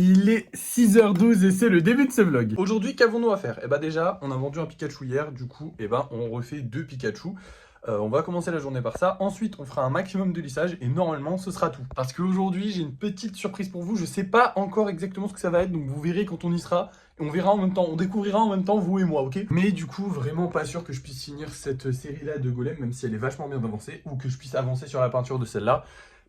Il est 6h12 et c'est le début de ce vlog. Aujourd'hui, qu'avons-nous à faire? Eh bah déjà, on a vendu un Pikachu hier, du coup, on refait 2 Pikachu. On va commencer la journée par ça. Ensuite, on fera un maximum de lissage et normalement, ce sera tout. Parce qu'aujourd'hui, j'ai une petite surprise pour vous. Je sais pas encore exactement ce que ça va être, donc vous verrez quand on y sera. Et on verra en même temps, on découvrira en même temps, vous et moi, ok? Mais du coup, vraiment pas sûr que je puisse finir cette série-là de Golem, même si elle est vachement bien avancée, ou que je puisse avancer sur la peinture de celle-là.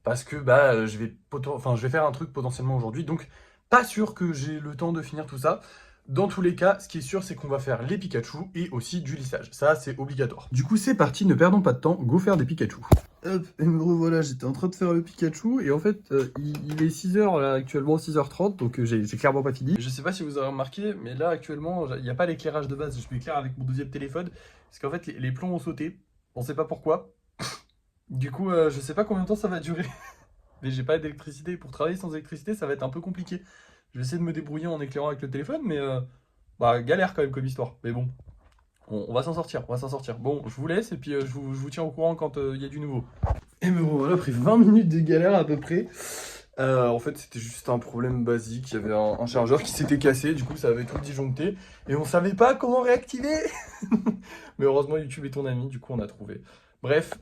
Parce que je vais faire un truc potentiellement aujourd'hui, donc pas sûr que j'ai le temps de finir tout ça. Dans tous les cas, ce qui est sûr, c'est qu'on va faire les Pikachu et aussi du lissage. Ça, c'est obligatoire. Du coup, c'est parti, ne perdons pas de temps, go faire des Pikachu. Hop, et me revoilà, j'étais en train de faire le Pikachu, et en fait, il est 6h, là, actuellement 6h30, donc j'ai clairement pas fini. Je sais pas si vous avez remarqué, mais là, actuellement, il n'y a pas l'éclairage de base, je m'éclaire avec mon deuxième téléphone, parce qu'en fait, les plombs ont sauté, on sait pas pourquoi. Du coup, je sais pas combien de temps ça va durer. Mais j'ai pas d'électricité. Pour travailler sans électricité, ça va être un peu compliqué. Je vais essayer de me débrouiller en éclairant avec le téléphone, mais galère quand même comme histoire. Mais bon, on va s'en sortir, on va s'en sortir. Bon, je vous laisse et puis je vous tiens au courant quand il y a du nouveau. Et me voilà, pris 20 minutes de galère à peu près. En fait, c'était juste un problème basique. Il y avait un chargeur qui s'était cassé, du coup, ça avait tout disjoncté. Et on savait pas comment réactiver. Mais heureusement, YouTube est ton ami, du coup, on a trouvé. Bref,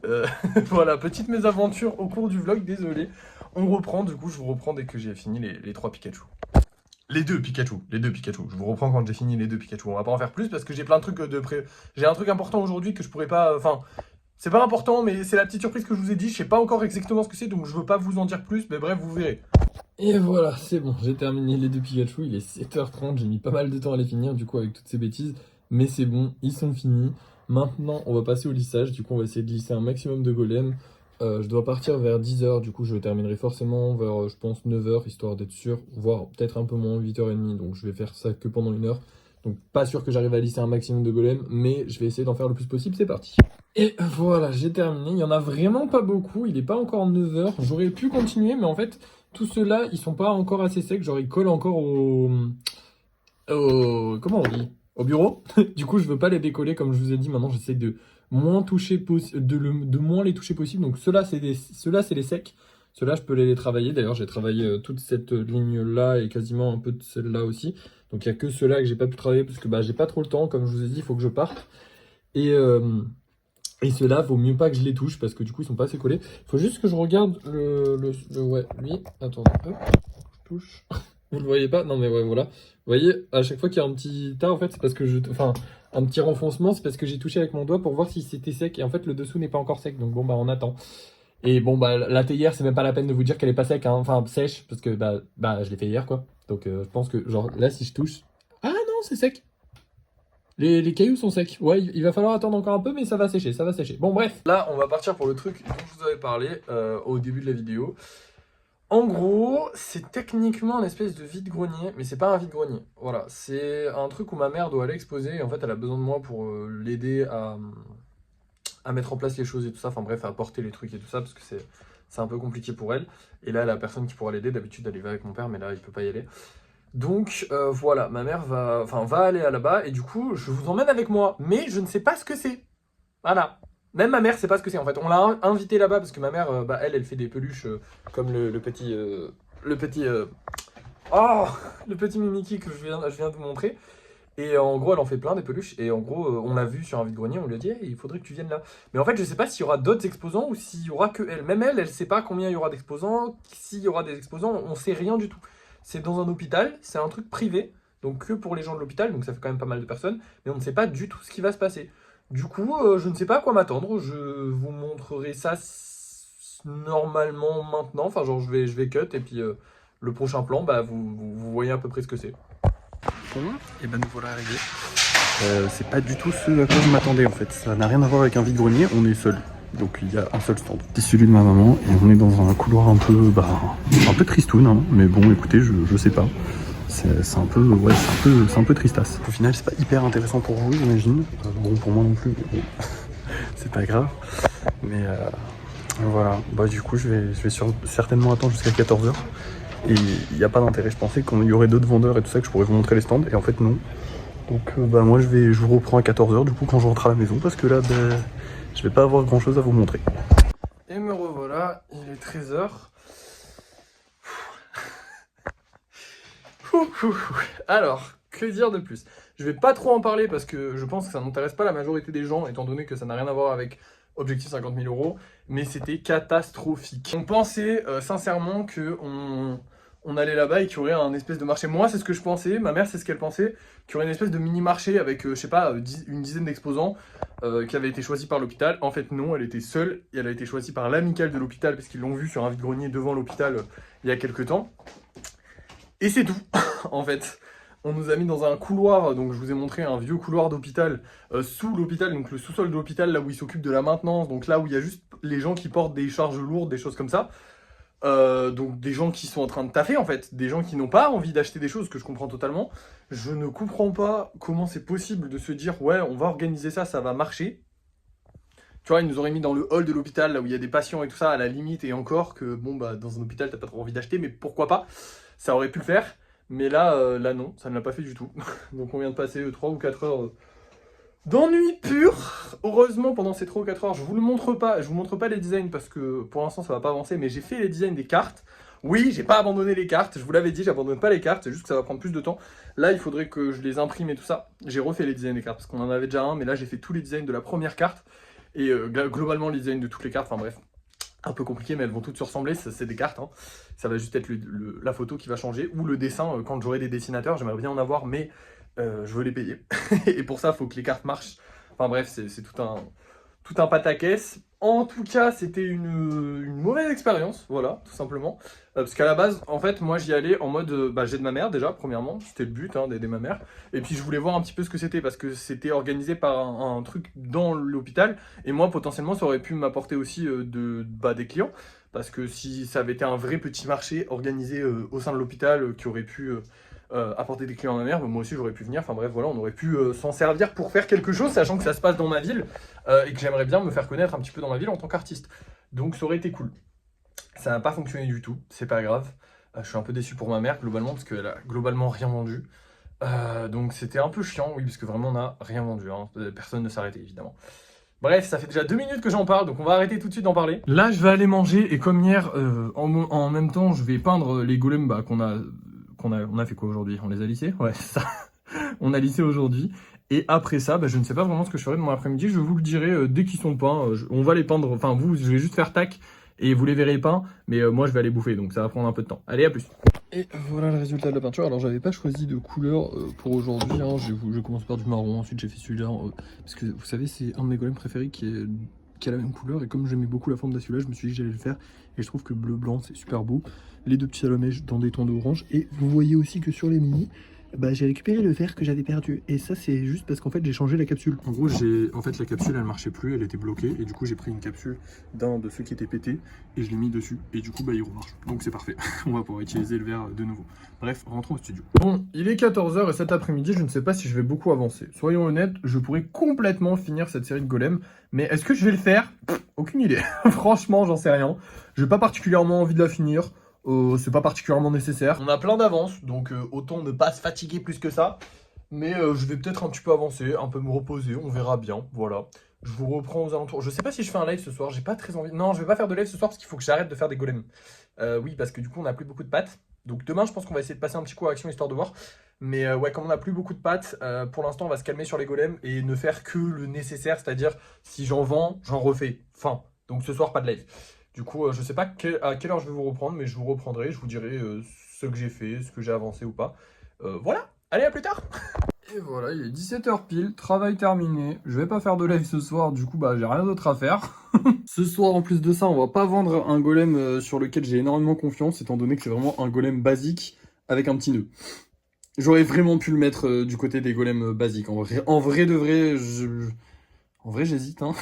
voilà, petite mésaventure au cours du vlog, désolé. On reprend, du coup, je vous reprends dès que j'ai fini les 3 Pikachu. Les deux Pikachu. Je vous reprends quand j'ai fini les 2 Pikachu. On va pas en faire plus parce que j'ai plein de trucs de près. J'ai un truc important aujourd'hui que je pourrais pas... Enfin, c'est pas important, mais c'est la petite surprise que je vous ai dit. Je sais pas encore exactement ce que c'est, donc je veux pas vous en dire plus, mais bref, vous verrez. Et voilà, c'est bon, j'ai terminé les 2 Pikachu, il est 7h30, j'ai mis pas mal de temps à les finir, du coup, avec toutes ces bêtises. Mais c'est bon, ils sont finis. Maintenant, on va passer au lissage, du coup, on va essayer de lisser un maximum de golems. Je dois partir vers 10h, du coup, je terminerai forcément vers, je pense, 9h, histoire d'être sûr, voire peut-être un peu moins, 8h30, donc je vais faire ça que pendant 1 heure. Donc, pas sûr que j'arrive à lisser un maximum de golems, mais je vais essayer d'en faire le plus possible, c'est parti. Et voilà, j'ai terminé. Il y en a vraiment pas beaucoup. Il n'est pas encore 9h. J'aurais pu continuer, mais en fait, tous ceux-là, ils sont pas encore assez secs. Genre, ils collent encore comment on dit? Au bureau. Du coup, je veux pas les décoller, comme je vous ai dit. Maintenant, j'essaie de moins toucher de moins les toucher possible. Donc, ceux-là, c'est les secs. Ceux-là, je peux les travailler. D'ailleurs, j'ai travaillé toute cette ligne-là et quasiment un peu de celle-là aussi. Donc, il y a que ceux-là que j'ai pas pu travailler parce que j'ai pas trop le temps. Comme je vous ai dit, il faut que je parte. Et ceux-là, vaut mieux pas que je les touche parce que du coup, ils sont pas assez collés. Faut juste que je regarde ouais, lui. Attendez, hop, je touche. Vous le voyez pas? Non, mais ouais, voilà. Vous voyez, à chaque fois qu'il y a un petit tas, en fait, c'est parce que enfin, un petit renfoncement, c'est parce que j'ai touché avec mon doigt pour voir si c'était sec. Et en fait, le dessous n'est pas encore sec. Donc bon, on attend. Et bon, la théière, c'est même pas la peine de vous dire qu'elle est pas sec, hein. Enfin, sèche, parce que je l'ai fait hier, quoi. Donc je pense que, genre, là, si je touche. Ah non, c'est sec! Les cailloux sont secs. Ouais, il va falloir attendre encore un peu, mais ça va sécher, ça va sécher. Bon, bref. Là, on va partir pour le truc dont je vous avais parlé au début de la vidéo. En gros, c'est techniquement une espèce de vide-grenier, mais c'est pas un vide-grenier. Voilà, c'est un truc où ma mère doit aller exposer, et en fait, elle a besoin de moi pour l'aider à mettre en place les choses et tout ça. Enfin bref, à porter les trucs et tout ça, parce que c'est un peu compliqué pour elle. Et là, la personne qui pourra l'aider, d'habitude, elle y va avec mon père, mais là, il peut pas y aller. Donc voilà, ma mère va aller là-bas et du coup je vous emmène avec moi, mais je ne sais pas ce que c'est. Voilà. Même ma mère sait pas ce que c'est en fait. On l'a invité là-bas parce que ma mère, elle fait des peluches comme le petit oh, le petit Mimiki que je viens de vous montrer. Et en gros, elle en fait plein des peluches. Et en gros, on l'a vu sur un vide-grenier, on lui a dit hey, il faudrait que tu viennes là. Mais en fait, je sais pas s'il y aura d'autres exposants ou s'il y aura que elle. Même elle sait pas combien il y aura d'exposants. S'il y aura des exposants, on sait rien du tout. C'est dans un hôpital, c'est un truc privé, donc que pour les gens de l'hôpital, donc ça fait quand même pas mal de personnes, mais on ne sait pas du tout ce qui va se passer. Du coup, je ne sais pas à quoi m'attendre, je vous montrerai ça normalement maintenant, enfin genre je vais cut, et puis le prochain plan, vous voyez à peu près ce que c'est. Bon, et nous voilà arrivés. C'est pas du tout ce à quoi je m'attendais en fait, ça n'a rien à voir avec un vide-grenier, on est seul. Donc il y a un seul stand. C'est celui de ma maman et on est dans un couloir un peu tristoun, hein. Mais bon écoutez, je sais pas. C'est un peu tristasse. Au final c'est pas hyper intéressant pour vous j'imagine. Bon pour moi non plus, mais bon, c'est pas grave. Mais voilà, du coup je vais certainement attendre jusqu'à 14h. Et il n'y a pas d'intérêt, je pensais qu'il y aurait d'autres vendeurs et tout ça que je pourrais vous montrer les stands et en fait non. Donc moi je vous reprends à 14h du coup quand je rentre à la maison parce que là je vais pas avoir grand chose à vous montrer. Et me revoilà, il est 13h. Alors, que dire de plus? Je vais pas trop en parler parce que je pense que ça n'intéresse pas la majorité des gens, étant donné que ça n'a rien à voir avec Objectif 50 000 euros, mais c'était catastrophique. On pensait sincèrement on allait là-bas et qu'il y aurait un espèce de marché. Moi, c'est ce que je pensais, ma mère, c'est ce qu'elle pensait, qu'il y aurait une espèce de mini-marché avec, je sais pas, une dizaine d'exposants qui avaient été choisis par l'hôpital. En fait, non, elle était seule et elle a été choisie par l'amicale de l'hôpital parce qu'ils l'ont vue sur un vide-grenier devant l'hôpital il y a quelques temps. Et c'est tout, en fait. On nous a mis dans un couloir, donc je vous ai montré un vieux couloir d'hôpital, sous l'hôpital, donc le sous-sol de l'hôpital, là où ils s'occupent de la maintenance, donc là où il y a juste les gens qui portent des charges lourdes, des choses comme ça. Donc des gens qui sont en train de taffer en fait, des gens qui n'ont pas envie d'acheter des choses, que je comprends totalement. Je ne comprends pas comment c'est possible de se dire ouais on va organiser ça, ça va marcher. Tu vois, ils nous auraient mis dans le hall de l'hôpital, là où il y a des patients et tout ça, à la limite, et encore que bon bah dans un hôpital t'as pas trop envie d'acheter, mais pourquoi pas, ça aurait pu le faire. Mais là, là non, ça ne l'a pas fait du tout. Donc on vient de passer 3 ou 4 heures d'ennui pur. Heureusement, pendant ces 3 ou 4 heures, je vous montre pas les designs parce que pour l'instant ça va pas avancer, mais j'ai fait les designs des cartes. Oui, j'ai pas abandonné les cartes, je vous l'avais dit, j'abandonne pas les cartes, c'est juste que ça va prendre plus de temps. Là, il faudrait que je les imprime et tout ça. J'ai refait les designs des cartes parce qu'on en avait déjà un, mais là j'ai fait tous les designs de la première carte et globalement les designs de toutes les cartes, enfin bref. Un peu compliqué, mais elles vont toutes se ressembler, c'est des cartes, hein. Ça va juste être la photo qui va changer, ou le dessin, quand j'aurai des dessinateurs, j'aimerais bien en avoir, mais je veux les payer. Et pour ça, il faut que les cartes marchent. Enfin bref, c'est tout un pataquès. En tout cas, c'était une mauvaise expérience, voilà, tout simplement. Parce qu'à la base, en fait, moi j'y allais en mode, j'aide ma mère déjà, premièrement, c'était le but, hein, d'aider ma mère. Et puis je voulais voir un petit peu ce que c'était, parce que c'était organisé par un truc dans l'hôpital. Et moi, potentiellement, ça aurait pu m'apporter aussi des clients. Parce que si ça avait été un vrai petit marché organisé au sein de l'hôpital qui aurait pu apporter des clients à ma mère, moi aussi j'aurais pu venir, enfin bref voilà, on aurait pu s'en servir pour faire quelque chose, sachant que ça se passe dans ma ville et que j'aimerais bien me faire connaître un petit peu dans ma ville en tant qu'artiste. Donc ça aurait été cool. Ça n'a pas fonctionné du tout, c'est pas grave. Je suis un peu déçu pour ma mère globalement parce qu'elle a globalement rien vendu. Donc c'était un peu chiant, oui, parce que vraiment on n'a rien vendu, hein. Personne ne s'arrêtait évidemment. Bref, ça fait déjà 2 minutes que j'en parle, donc on va arrêter tout de suite d'en parler. Là, je vais aller manger, et comme hier, en même temps, je vais peindre les golems on a fait quoi aujourd'hui? On les a lissés? Ouais, c'est ça. On a lissé aujourd'hui. Et après ça, je ne sais pas vraiment ce que je ferai de mon après-midi. Je vous le dirai dès qu'ils sont peints. On va les peindre. Enfin, je vais juste faire tac et vous les verrez peints. Mais moi, je vais aller bouffer. Donc, ça va prendre un peu de temps. Allez, à plus. Et voilà le résultat de la peinture. Alors, j'avais pas choisi de couleur pour aujourd'hui, hein. Je commence par du marron. Ensuite, j'ai fait celui-là. Parce que vous savez, c'est un de mes golems préférés qui a la même couleur. Et comme j'aimais beaucoup la forme de celui-là, je me suis dit que j'allais le faire. Et je trouve que bleu-blanc, c'est super beau. Les deux petits salomèches dans des tons d'orange. Et vous voyez aussi que sur les mini, j'ai récupéré le verre que j'avais perdu. Et ça, c'est juste parce qu'en fait, j'ai changé la capsule. En gros, la capsule, elle marchait plus, elle était bloquée. Et du coup, j'ai pris une capsule d'un de ceux qui étaient pétés et je l'ai mis dessus. Et du coup, il remarche. Donc, c'est parfait. On va pouvoir utiliser le verre de nouveau. Bref, rentrons au studio. Bon, il est 14 h et cet après-midi, je ne sais pas si je vais beaucoup avancer. Soyons honnêtes, je pourrais complètement finir cette série de golems. Mais est-ce que je vais le faire? Aucune idée. Franchement, j'en sais rien. J'ai pas particulièrement envie de la finir. C'est pas particulièrement nécessaire. On a plein d'avance, donc autant ne pas se fatiguer plus que ça. Mais je vais peut-être un petit peu avancer, un peu me reposer, on verra bien, voilà. Je vous reprends aux alentours. Je sais pas si je fais un live ce soir, j'ai pas très envie. Non, je vais pas faire de live ce soir parce qu'il faut que j'arrête de faire des golems. Oui, parce que du coup, on a plus beaucoup de pâtes. Donc demain, je pense qu'on va essayer de passer un petit coup à action histoire de voir. Mais ouais, comme on a plus beaucoup de pâtes, pour l'instant, on va se calmer sur les golems et ne faire que le nécessaire, c'est-à-dire si j'en vends, j'en refais. Fin. Donc ce soir, pas de live. Du coup, je sais pas à quelle heure je vais vous reprendre, mais je vous reprendrai, je vous dirai ce que j'ai fait, ce que j'ai avancé ou pas. Voilà, allez, à plus tard. Et voilà, il est 17 h pile, travail terminé. Je vais pas faire de live ce soir, du coup, j'ai rien d'autre à faire. Ce soir, en plus de ça, on va pas vendre un golem sur lequel j'ai énormément confiance, étant donné que c'est vraiment un golem basique avec un petit nœud. J'aurais vraiment pu le mettre du côté des golems basiques. En vrai de vrai, en vrai, j'hésite, hein.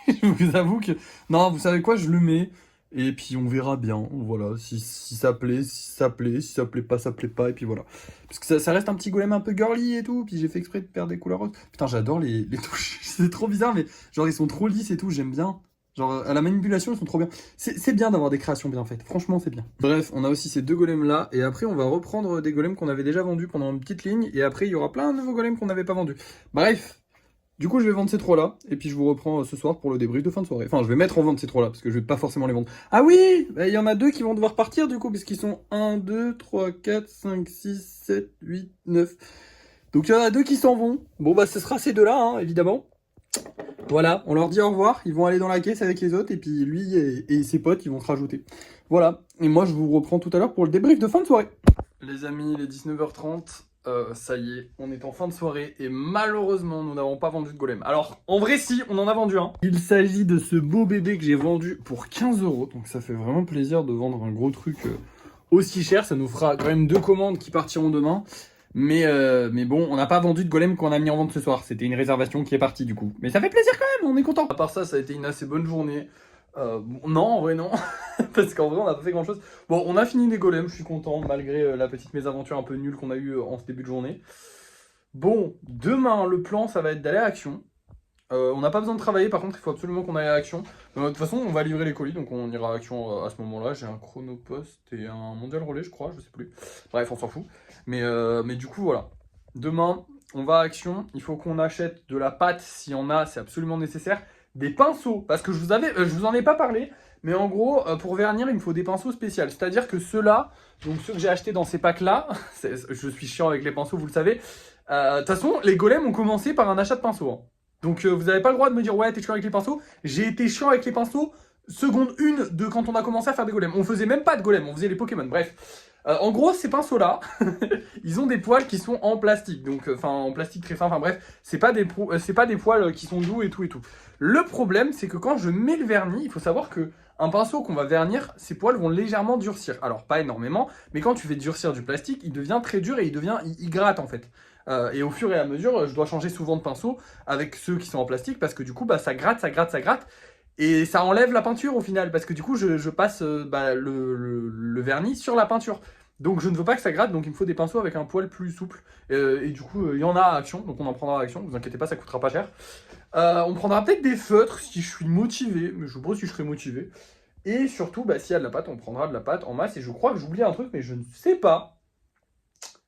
Je vous avoue que... Non, vous savez quoi, je le mets... Et puis on verra bien, voilà, si ça plaît, si ça plaît, si ça plaît pas, et puis voilà. Parce que ça reste un petit golem un peu girly et tout, puis j'ai fait exprès de perdre des couleurs roses. Putain, j'adore les touches, c'est trop bizarre, mais genre ils sont trop lisses et tout, j'aime bien. Genre à la manipulation, ils sont trop bien. C'est bien d'avoir des créations bien faites, franchement c'est bien. Bref, on a aussi ces deux golems là, et après on va reprendre des golems qu'on avait déjà vendus pendant une petite ligne, et après il y aura plein de nouveaux golems qu'on n'avait pas vendus. Bref, Du coup, je vais vendre ces trois-là, et puis je vous reprends ce soir pour le débrief de fin de soirée. Enfin, je vais mettre en vente ces trois-là, parce que je vais pas forcément les vendre. Ah oui, il y en a deux qui vont devoir partir, du coup, parce qu'ils sont 1, 2, 3, 4, 5, 6, 7, 8, 9. Donc il y en a deux qui s'en vont. Bon, bah ce sera ces deux-là, hein, évidemment. Voilà, on leur dit au revoir, ils vont aller dans la caisse avec les autres, et puis lui et ses potes, ils vont se rajouter. Voilà, et moi je vous reprends tout à l'heure pour le débrief de fin de soirée. Les amis, il est 19h30, ça y est, on est en fin de soirée, et malheureusement, nous n'avons pas vendu de golem. Alors, en vrai si, on en a vendu un. Il s'agit de ce beau bébé que j'ai vendu pour 15 €, donc ça fait vraiment plaisir de vendre un gros truc aussi cher, ça nous fera quand même 2 commandes qui partiront demain. Mais bon, on n'a pas vendu de golem qu'on a mis en vente ce soir. C'était une réservation qui est partie du coup. Mais ça fait plaisir quand même, on est content. À part ça, ça a été une assez bonne journée. Non, en vrai non. Parce qu'en vrai, on n'a pas fait grand chose. Bon, on a fini des golems, je suis content, malgré la petite mésaventure un peu nulle qu'on a eue en ce début de journée. Bon, demain, le plan, ça va être d'aller à Action. On n'a pas besoin de travailler, par contre, il faut absolument qu'on aille à Action. De toute façon, on va livrer les colis, donc on ira à Action à ce moment-là. J'ai un chronopost et un mondial relais, je crois, je sais plus. Bref, on s'en fout. Mais du coup, voilà. Demain, on va à Action. Il faut qu'on achète de la pâte, s'il y en a, c'est absolument nécessaire. Des pinceaux, parce que je vous en ai pas parlé, mais en gros, pour vernir, il me faut des pinceaux spéciaux. C'est-à-dire que ceux-là, donc ceux que j'ai achetés dans ces packs-là, je suis chiant avec les pinceaux, vous le savez. De toute façon, les golems ont commencé par un achat de pinceaux, hein. Donc vous n'avez pas le droit de me dire ouais t'es chiant avec les pinceaux. J'ai été chiant avec les pinceaux seconde 1 de quand on a commencé à faire des golems. On faisait même pas de golems, on faisait les Pokémon. Bref. En gros ces pinceaux là, ils ont des poils qui sont en plastique. Donc enfin en plastique très fin, enfin bref, c'est pas des poils qui sont doux et tout et tout. Le problème c'est que quand je mets le vernis, il faut savoir que un pinceau qu'on va vernir, ses poils vont légèrement durcir. Alors pas énormément, mais quand tu fais durcir du plastique, il devient très dur et il gratte en fait. Et au fur et à mesure, je dois changer souvent de pinceau avec ceux qui sont en plastique parce que du coup, bah, ça gratte, ça gratte, ça gratte. Et ça enlève la peinture au final parce que du coup, je passe le vernis sur la peinture. Donc je ne veux pas que ça gratte, donc il me faut des pinceaux avec un poil plus souple. Et du coup, il y en a à Action, donc on en prendra à Action, ne vous inquiétez pas, ça coûtera pas cher. On prendra peut-être des feutres si je suis motivé, mais je sais pas si je serai motivé. Et surtout, bah, s'il y a de la pâte, on prendra de la pâte en masse. Et je crois que j'oublie un truc, mais je ne sais pas.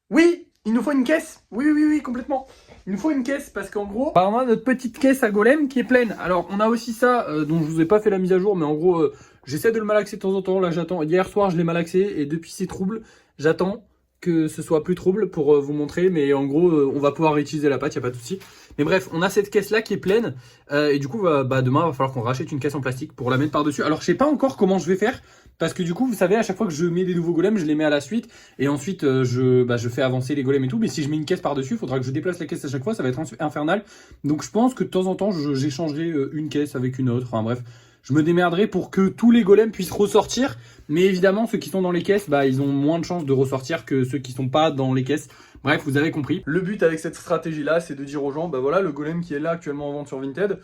Oui, il nous faut une caisse. Oui, complètement. Il nous faut une caisse parce qu'en gros, bah, on a notre petite caisse à golem qui est pleine. Alors, on a aussi ça dont je vous ai pas fait la mise à jour, mais en gros, j'essaie de le malaxer de temps en temps. Là, j'attends. Hier soir, je l'ai malaxé et depuis ces troubles, j'attends que ce soit plus trouble pour vous montrer. Mais en gros, on va pouvoir réutiliser la pâte, y a pas de souci. Mais bref, on a cette caisse là qui est pleine et du coup, bah, demain, il va falloir qu'on rachète une caisse en plastique pour la mettre par-dessus. Alors, je sais pas encore comment je vais faire. Parce que du coup, vous savez, à chaque fois que je mets des nouveaux golems, je les mets à la suite. Et ensuite, je fais avancer les golems et tout. Mais si je mets une caisse par-dessus, il faudra que je déplace la caisse à chaque fois. Ça va être infernal. Donc je pense que de temps en temps, j'échangerai une caisse avec une autre. Enfin bref, je me démerderai pour que tous les golems puissent ressortir. Mais évidemment, ceux qui sont dans les caisses, bah, ils ont moins de chances de ressortir que ceux qui sont pas dans les caisses. Bref, vous avez compris. Le but avec cette stratégie-là, c'est de dire aux gens, bah voilà, le golem qui est là actuellement en vente sur Vinted,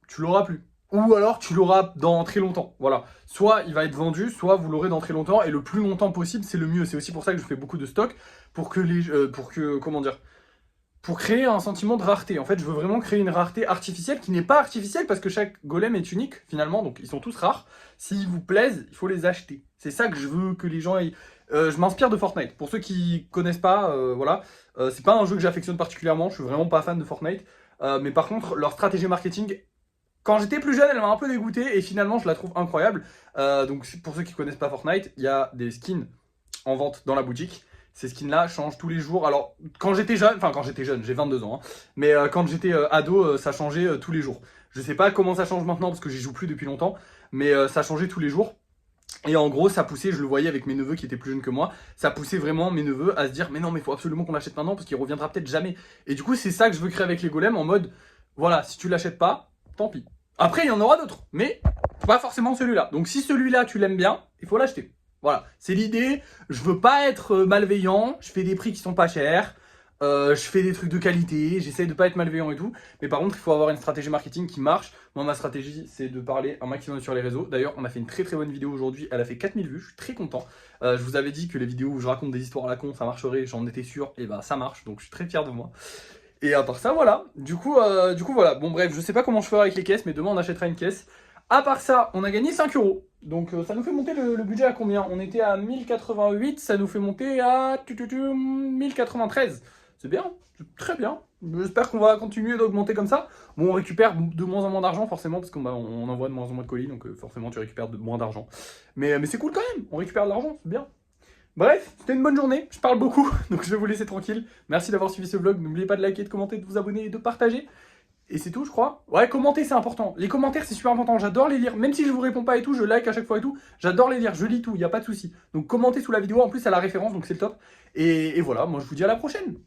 tu l'auras plus. Ou alors tu l'auras dans très longtemps. Voilà. Soit il va être vendu, soit vous l'aurez dans très longtemps. Et le plus longtemps possible, c'est le mieux. C'est aussi pour ça que je fais beaucoup de stock. Pour créer un sentiment de rareté. En fait, je veux vraiment créer une rareté artificielle qui n'est pas artificielle parce que chaque golem est unique finalement. Donc ils sont tous rares. S'ils vous plaisent, il faut les acheter. C'est ça que je veux que les gens aient. Je m'inspire de Fortnite. Pour ceux qui connaissent pas, voilà. C'est pas un jeu que j'affectionne particulièrement. Je suis vraiment pas fan de Fortnite. Mais par contre, leur stratégie marketing, quand j'étais plus jeune, elle m'a un peu dégoûté et finalement je la trouve incroyable. Donc pour ceux qui connaissent pas Fortnite, il y a des skins en vente dans la boutique. Ces skins là changent tous les jours. Alors quand j'étais jeune, j'ai 22 ans, hein, mais quand j'étais ado, ça changeait tous les jours. Je sais pas comment ça change maintenant parce que j'y joue plus depuis longtemps, mais ça changeait tous les jours. Et en gros, ça poussait, je le voyais avec mes neveux qui étaient plus jeunes que moi, ça poussait vraiment mes neveux à se dire mais non, mais il faut absolument qu'on l'achète maintenant parce qu'il reviendra peut-être jamais. Et du coup, c'est ça que je veux créer avec les golems en mode voilà, si tu l'achètes pas, tant pis. Après, il y en aura d'autres, mais pas forcément celui-là. Donc si celui-là, tu l'aimes bien, il faut l'acheter. Voilà, c'est l'idée. Je veux pas être malveillant, je fais des prix qui sont pas chers, je fais des trucs de qualité, j'essaie de pas être malveillant et tout. Mais par contre, il faut avoir une stratégie marketing qui marche. Moi, ma stratégie, c'est de parler un maximum sur les réseaux. D'ailleurs, on a fait une très bonne vidéo aujourd'hui, elle a fait 4000 vues, je suis très content. Je vous avais dit que les vidéos où je raconte des histoires à la con, ça marcherait, j'en étais sûr, et bah ça marche, donc je suis très fier de moi. Et à part ça, voilà. Du coup, voilà. Bon, bref, je sais pas comment je ferai avec les caisses, mais demain on achètera une caisse. À part ça, on a gagné 5 euros. Donc ça nous fait monter le budget à combien? On était à 1088, ça nous fait monter à 1093. c'est bien, c'est très bien. J'espère qu'on va continuer d'augmenter comme ça. Bon, on récupère de moins en moins d'argent forcément, parce qu'on on envoie de moins en moins de colis, donc forcément tu récupères de moins d'argent. Mais c'est cool quand même, on récupère de l'argent, c'est bien. Bref, c'était une bonne journée, je parle beaucoup, donc je vais vous laisser tranquille. Merci d'avoir suivi ce vlog, n'oubliez pas de liker, de commenter, de vous abonner et de partager. Et c'est tout, je crois. Ouais, commenter, c'est important. Les commentaires, c'est super important. J'adore les lire. Même si je vous réponds pas et tout, je like à chaque fois et tout. J'adore les lire. Je lis tout, il n'y a pas de souci. Donc commentez sous la vidéo. En plus, à la référence, donc c'est le top. Et voilà, moi je vous dis à la prochaine.